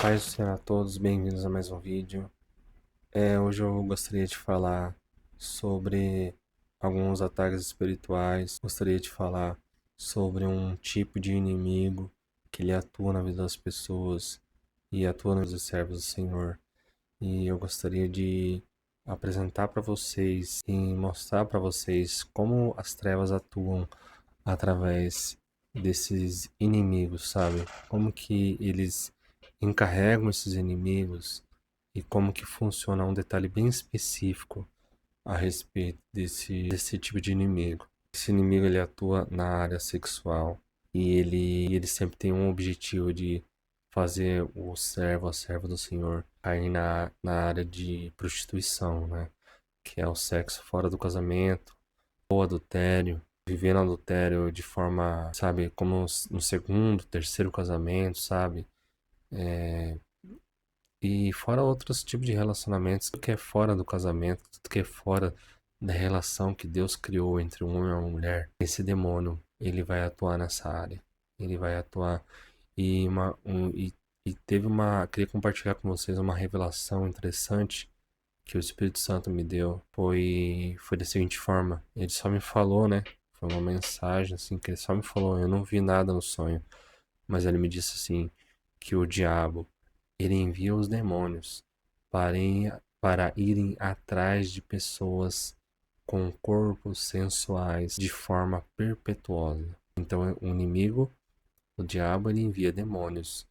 Paz do Senhor a todos, bem-vindos a mais um vídeo. Hoje eu gostaria de falar sobre alguns ataques espirituais. Gostaria de falar sobre um tipo de inimigo que ele atua na vida das pessoas e atua nos servos do Senhor. E eu gostaria de apresentar para vocês e mostrar para vocês como as trevas atuam através desses inimigos, sabe? Como que eles encarregam esses inimigos e como que funciona um detalhe bem específico a respeito desse tipo de inimigo. Esse inimigo ele atua na área sexual e ele sempre tem um objetivo de fazer o servo, a serva do Senhor cair na área de prostituição, né? Que é o sexo fora do casamento, ou adultério, viver no adultério de forma, sabe, como no segundo, terceiro casamento, sabe? E fora outros tipos de relacionamentos, tudo que é fora do casamento, tudo que é fora da relação que Deus criou entre um homem e uma mulher, esse demônio, ele vai atuar nessa área. Ele vai atuar e teve queria compartilhar com vocês uma revelação interessante que o Espírito Santo me deu. Foi da seguinte forma, ele só me falou, né? Foi uma mensagem assim que ele só me falou, eu não vi nada no sonho, mas ele me disse assim que o diabo ele envia os demônios para, para irem atrás de pessoas com corpos sensuais de forma perpetuosa. Então, o inimigo, o diabo, ele envia demônios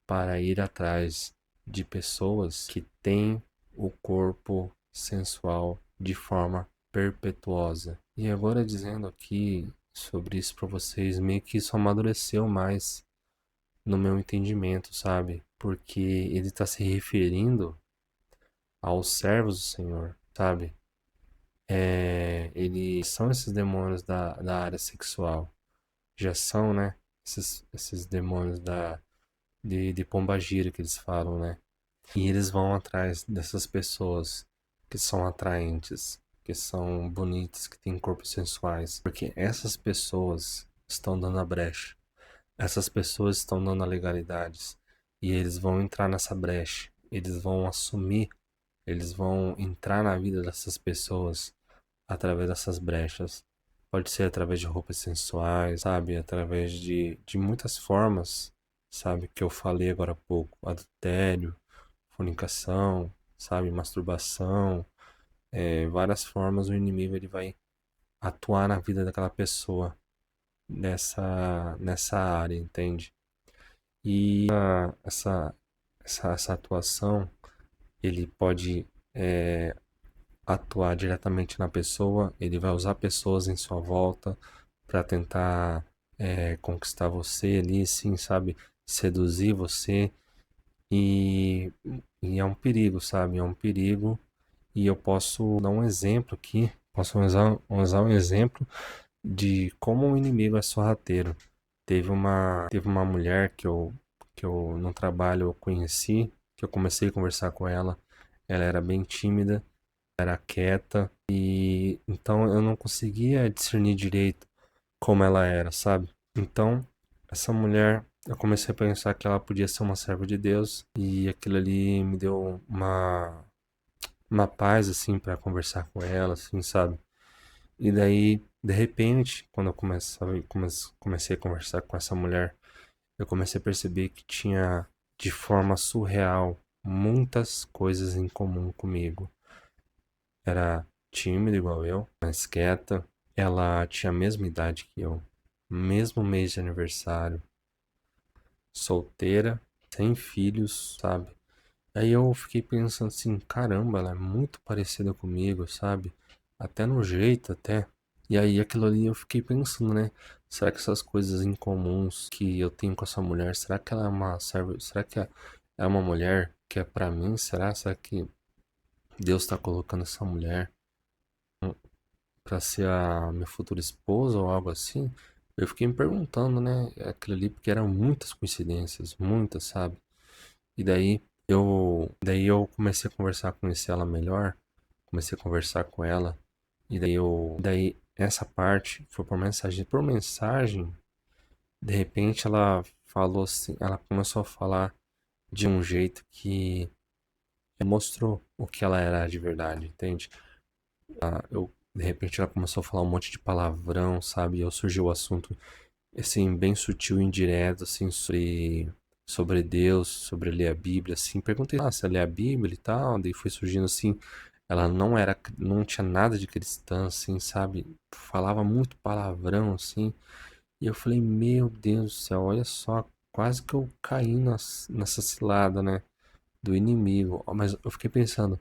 para ir atrás de pessoas que têm o corpo sensual de forma perpetuosa. E agora dizendo aqui sobre isso para vocês, meio que isso amadureceu mais no meu entendimento, sabe? Porque ele está se referindo aos servos do Senhor, sabe? Eles são esses demônios da área sexual. Já são, né? Esses demônios de pombagira que eles falam, né? E eles vão atrás dessas pessoas que são atraentes, que são bonitas, que têm corpos sensuais. Porque essas pessoas estão dando a brecha. Essas pessoas estão dando legalidades e eles vão entrar nessa brecha, eles vão assumir, eles vão entrar na vida dessas pessoas através dessas brechas. Pode ser através de roupas sensuais, sabe? Através de muitas formas, sabe? Que eu falei agora há pouco: adultério, fornicação, sabe? Masturbação, várias formas o inimigo ele vai atuar na vida daquela pessoa nessa área, entende? E essa atuação, ele pode atuar diretamente na pessoa, ele vai usar pessoas em sua volta para tentar conquistar você ali, sim, sabe? Seduzir você. E, e é um perigo, sabe? É um perigo. E eu posso dar um exemplo aqui, posso usar um exemplo de como o inimigo é sorrateiro. Teve uma mulher que eu no trabalho eu conheci, que eu comecei a conversar com ela. Ela era bem tímida, era quieta e então eu não conseguia discernir direito como ela era, sabe? Então, essa mulher, eu comecei a pensar que ela podia ser uma serva de Deus e aquilo ali me deu uma paz assim para conversar com ela, assim, sabe? E daí, de repente, quando eu comecei a conversar com essa mulher, eu comecei a perceber que tinha, de forma surreal, muitas coisas em comum comigo. Era tímida igual eu, mas quieta. Ela tinha a mesma idade que eu, mesmo mês de aniversário, solteira, sem filhos, sabe? Aí eu fiquei pensando assim, caramba, ela é muito parecida comigo, sabe? Até no jeito, até. E aí aquilo ali eu fiquei pensando, né? Será que essas coisas incomuns que eu tenho com essa mulher, será que ela é será que é uma mulher que é pra mim? Será que Deus tá colocando essa mulher pra ser a minha futura esposa ou algo assim? Eu fiquei me perguntando, né? Aquilo ali porque eram muitas coincidências, muitas, sabe? E daí eu comecei a conhecer ela melhor, comecei a conversar com ela, e daí essa parte foi por mensagem, de repente ela falou assim, ela começou a falar de um jeito que mostrou o que ela era de verdade, entende? De repente ela começou a falar um monte de palavrão, sabe? E eu surgiu o assunto, assim, bem sutil e indireto, assim, sobre Deus, sobre ler a Bíblia, assim. Perguntei, você lê a Bíblia e tal? Daí foi surgindo, assim, ela não tinha nada de cristã, assim, sabe? Falava muito palavrão, assim. E eu falei, meu Deus do céu, olha só, quase que eu caí nessa cilada, né? Do inimigo. Mas eu fiquei pensando,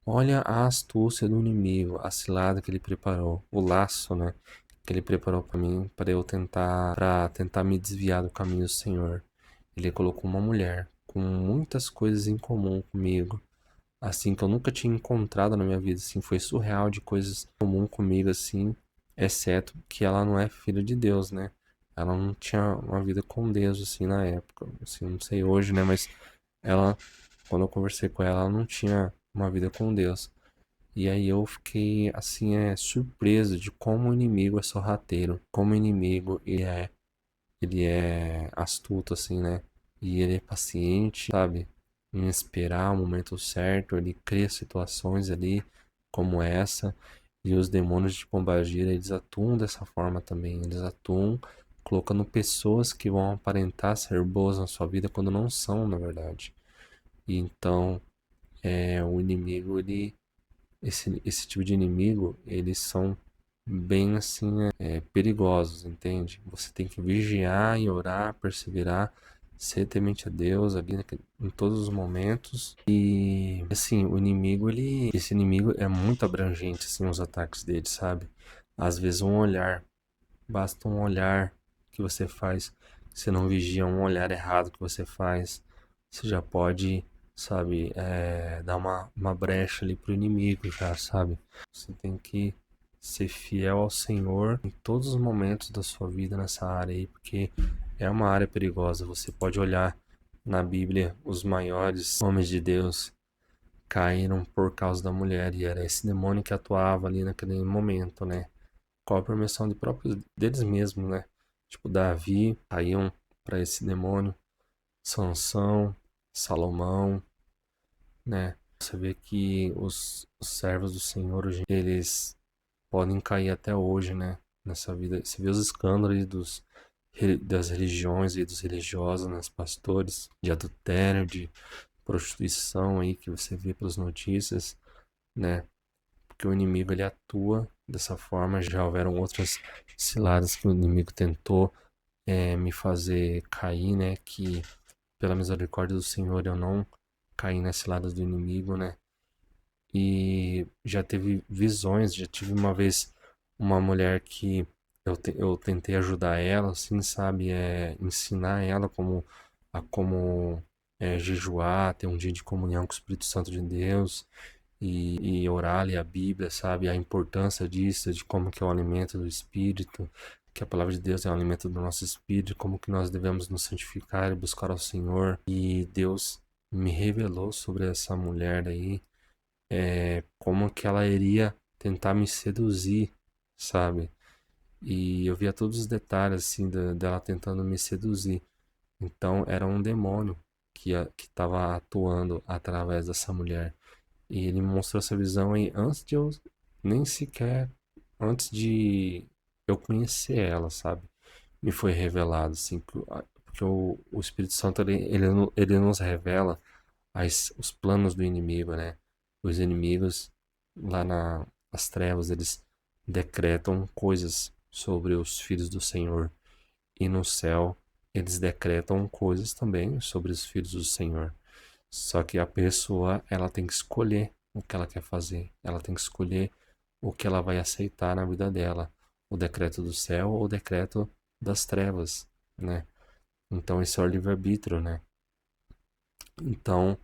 olha a astúcia do inimigo, a cilada que ele preparou, o laço, né? Que ele preparou para mim, para tentar me desviar do caminho do Senhor. Ele colocou uma mulher com muitas coisas em comum comigo, assim que eu nunca tinha encontrado na minha vida, assim, foi surreal de coisas em comum comigo, assim, exceto que ela não é filha de Deus, né? Ela não tinha uma vida com Deus, assim, na época, assim, não sei hoje, né? Mas ela, quando eu conversei com ela, ela não tinha uma vida com Deus. E aí eu fiquei, assim, surpreso de como o inimigo é sorrateiro, como o inimigo ele é astuto, assim, né? E ele é paciente, sabe? Em esperar o momento certo, ele cria situações ali como essa. E os demônios de Pombagira, eles atuam dessa forma também. Eles atuam colocando pessoas que vão aparentar ser boas na sua vida quando não são, na verdade. E então, o inimigo, esse tipo de inimigo, eles são bem assim, perigosos, entende? Você tem que vigiar e orar, perseverar, ser temente a Deus ali em todos os momentos. E assim, esse inimigo é muito abrangente, assim, os ataques dele, sabe? Às vezes basta um olhar que você faz, você não vigia um olhar errado que você faz, você já pode, sabe, dar uma brecha ali pro inimigo já, sabe? Você tem que ser fiel ao Senhor em todos os momentos da sua vida nessa área aí, porque é uma área perigosa. Você pode olhar na Bíblia, os maiores homens de Deus caíram por causa da mulher, e era esse demônio que atuava ali naquele momento, né? Com a permissão de próprios deles mesmos, né? Tipo, Davi, caíam para esse demônio, Sansão, Salomão, né? Você vê que os servos do Senhor, eles podem cair até hoje, né? Nessa vida. Você vê os escândalos aí das religiões e dos religiosos, né? Os pastores, de adultério, de prostituição aí que você vê pelas notícias, né? Porque o inimigo ele atua dessa forma. Já houveram outras ciladas que o inimigo tentou me fazer cair, né? Que pela misericórdia do Senhor eu não caí nas ciladas do inimigo, né? E já teve visões, já tive uma vez uma mulher que eu tentei ajudar ela, assim, sabe, ensinar ela como jejuar, ter um dia de comunhão com o Espírito Santo de Deus e orar, ler a Bíblia, sabe, a importância disso, de como que é o alimento do Espírito, que a palavra de Deus é o alimento do nosso espírito, como que nós devemos nos santificar e buscar ao Senhor. E Deus me revelou sobre essa mulher aí, como que ela iria tentar me seduzir, sabe? E eu via todos os detalhes assim dela tentando me seduzir. Então era um demônio que estava atuando através dessa mulher. E ele me mostrou essa visão aí antes de eu nem sequer antes de eu conhecer ela, sabe? Me foi revelado assim porque o Espírito Santo ele nos revela os planos do inimigo, né? Os inimigos lá nas trevas, eles decretam coisas sobre os filhos do Senhor. E no céu, eles decretam coisas também sobre os filhos do Senhor. Só que a pessoa, ela tem que escolher o que ela quer fazer. Ela tem que escolher o que ela vai aceitar na vida dela. O decreto do céu ou o decreto das trevas, né? Então, esse é o livre-arbítrio, né? Então,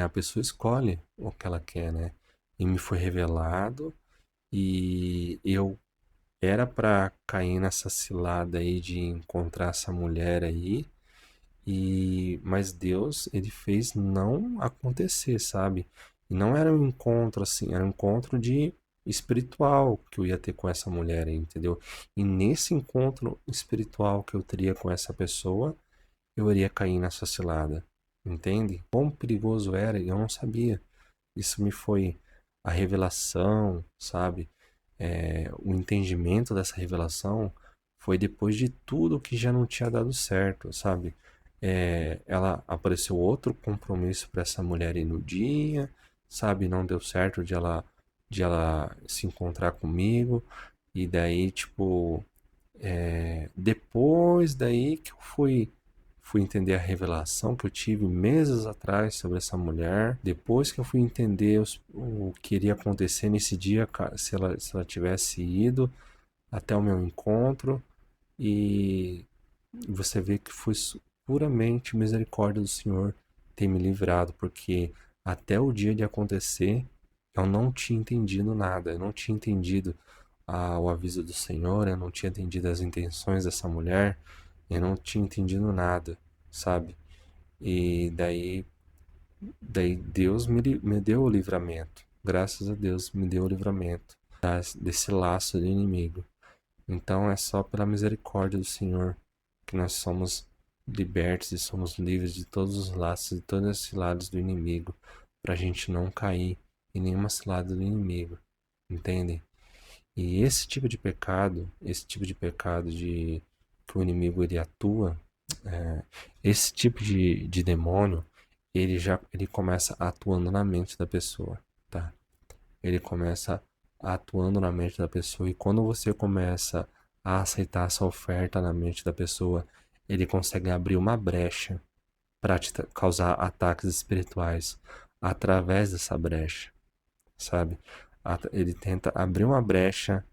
a pessoa escolhe o que ela quer, né? E me foi revelado e eu era para cair nessa cilada aí de encontrar essa mulher aí, mas Deus, ele fez não acontecer, sabe? E não era um encontro assim, era um encontro de espiritual que eu ia ter com essa mulher aí, entendeu? E nesse encontro espiritual que eu teria com essa pessoa, eu iria cair nessa cilada. entende? Quão perigoso era e eu não sabia. Isso me foi a revelação, sabe? O entendimento dessa revelação foi depois de tudo que já não tinha dado certo, sabe? Ela apareceu outro compromisso para essa mulher ir no dia, sabe? Não deu certo de ela se encontrar comigo. E daí, tipo, depois daí que eu fui entender a revelação que eu tive meses atrás sobre essa mulher. Depois que eu fui entender o que iria acontecer nesse dia, se ela tivesse ido até o meu encontro. E você vê que foi puramente misericórdia do Senhor ter me livrado, porque até o dia de acontecer, eu não tinha entendido nada, eu não tinha entendido o aviso do Senhor, eu não tinha entendido as intenções dessa mulher, eu não tinha entendido nada, sabe? E daí Deus me deu o livramento. Graças a Deus me deu o livramento desse laço do inimigo. Então é só pela misericórdia do Senhor que nós somos libertos e somos livres de todos os laços e todas as ciladas do inimigo, para a gente não cair em nenhuma cilada do inimigo, entendem? E esse tipo de pecado, de que o inimigo ele atua, é, esse tipo de demônio, ele começa atuando na mente da pessoa, tá? Ele começa atuando na mente da pessoa e quando você começa a aceitar essa oferta na mente da pessoa, ele consegue abrir uma brecha para te causar ataques espirituais através dessa brecha, sabe? Ele tenta abrir uma brecha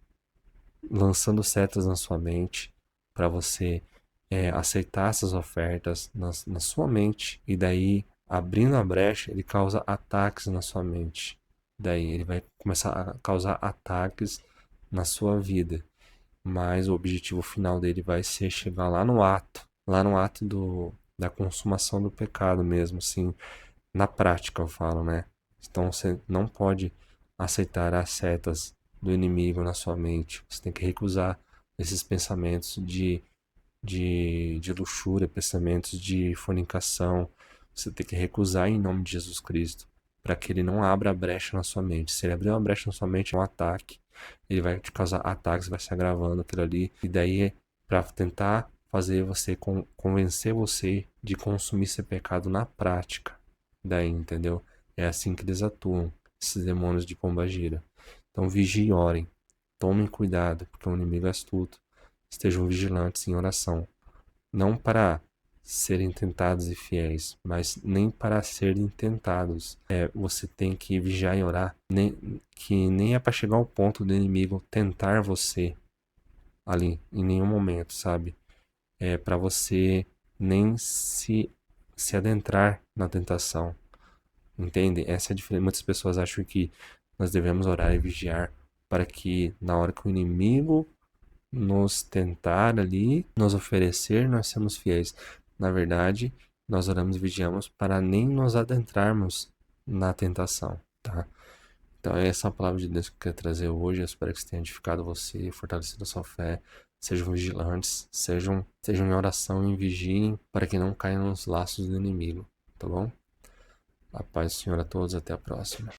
lançando setas na sua mente para você aceitar essas ofertas na sua mente e daí abrindo a brecha ele causa ataques na sua mente. Daí ele vai começar a causar ataques na sua vida, mas o objetivo final dele vai ser chegar lá no ato da consumação do pecado mesmo, assim, na prática eu falo, né? Então você não pode aceitar as setas do inimigo na sua mente. Você tem que recusar esses pensamentos de luxúria, pensamentos de fornicação. Você tem que recusar em nome de Jesus Cristo, para que ele não abra a brecha na sua mente. Se ele abrir uma brecha na sua mente, é um ataque. Ele vai te causar ataques, vai se agravando aquilo ali. E daí, para tentar fazer você, convencer você de consumir esse pecado na prática. Daí, entendeu? É assim que eles atuam, esses demônios de pombagira. Então, vigiem e orem. Tomem cuidado, porque o inimigo é astuto. Estejam vigilantes em oração. Não para serem tentados e fiéis, mas nem para serem tentados. Você tem que vigiar e orar, que nem é para chegar ao ponto do inimigo tentar você ali, em nenhum momento, sabe? É para você nem se adentrar na tentação. Entende? Essa é a diferença. Muitas pessoas acham que nós devemos orar e vigiar para que na hora que o inimigo nos tentar ali, nos oferecer, nós somos fiéis. Na verdade, nós oramos e vigiamos para nem nos adentrarmos na tentação, tá? Então, essa é a palavra de Deus que eu quero trazer hoje. Eu espero que isso tenha edificado você, fortalecido a sua fé. Sejam vigilantes, sejam em oração e vigiem para que não caiam nos laços do inimigo, tá bom? A paz do Senhor a todos, até a próxima.